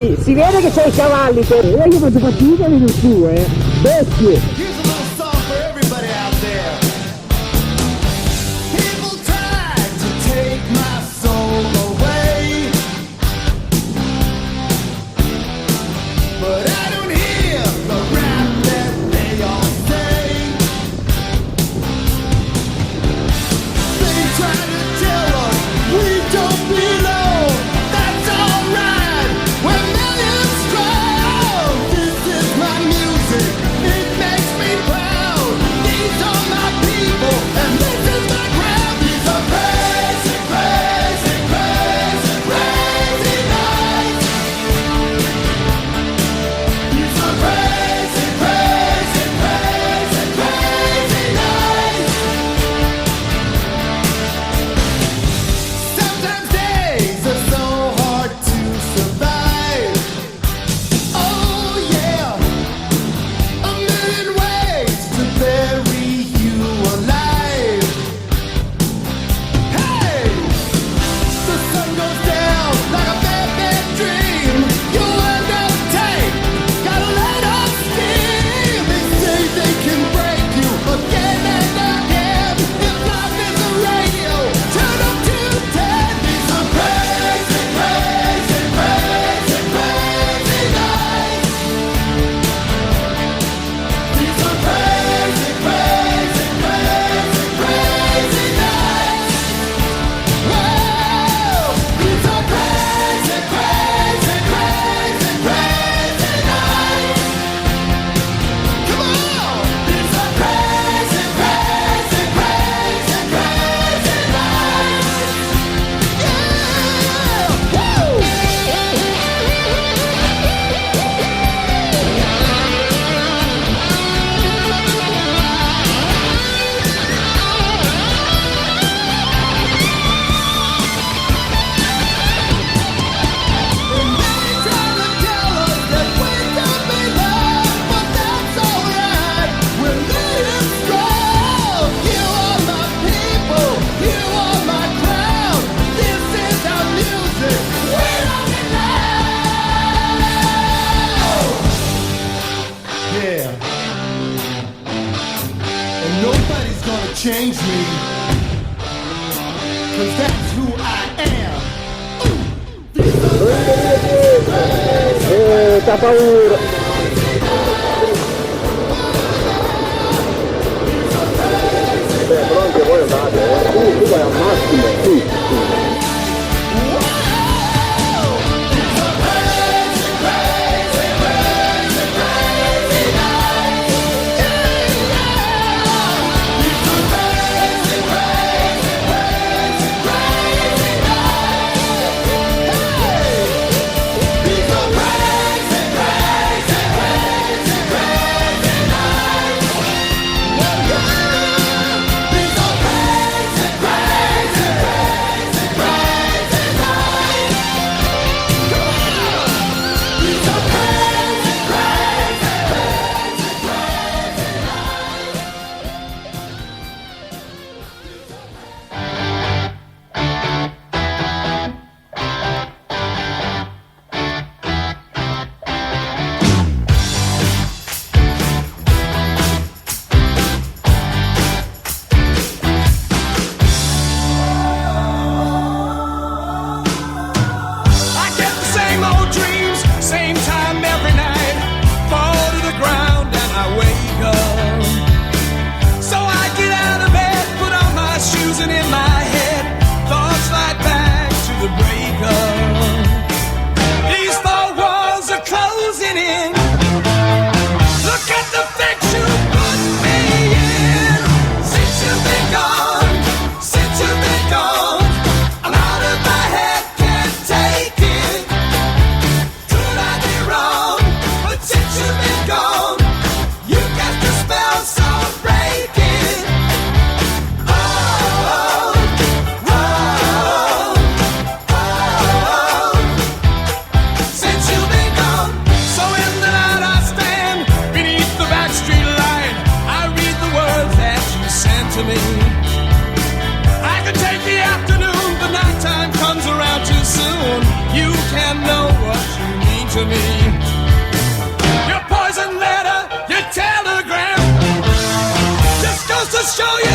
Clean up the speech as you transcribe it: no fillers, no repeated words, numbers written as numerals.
Si vede che c'hai i cavalli, io faccio fatica di su, bestie. Here's a little song for everybody out there. People tried to take my soul away, but I don't hear the rap that they all say. They try to tell us we don't belong. That's alright. We're millions strong. This is my music. It makes me proud. These are my people, and this is my crowd. These are crazy, crazy, crazy, crazy nights. These are crazy, crazy, crazy, crazy nights. Sometimes days are so hard to survive. Oh yeah, a million ways to bury you alive. Hey, the sun goes down like a bad, bad dream. You end up tight, gotta let off steam. They say they can break you again and again. If life is a radio, turn up to 10. These are crazy, crazy, crazy, crazy nights. These are crazy, crazy, crazy, crazy nights. Whoa! These are crazy, crazy, crazy, crazy nights. Come on! These are crazy, crazy, crazy, crazy nights. Yeah! Woo! And they try to tell us that we don't belong, but that's alright. We're million strong. You are my people. You are my crowd. This is our music. We don't belong. Yeah. And nobody's gonna change me, 'cause that's who I am. T'ha paura. Però anche voi andate, tu vai al massimo, sì. These are crazy, crazy, to me. Your poison letter, your telegram, just goes to show you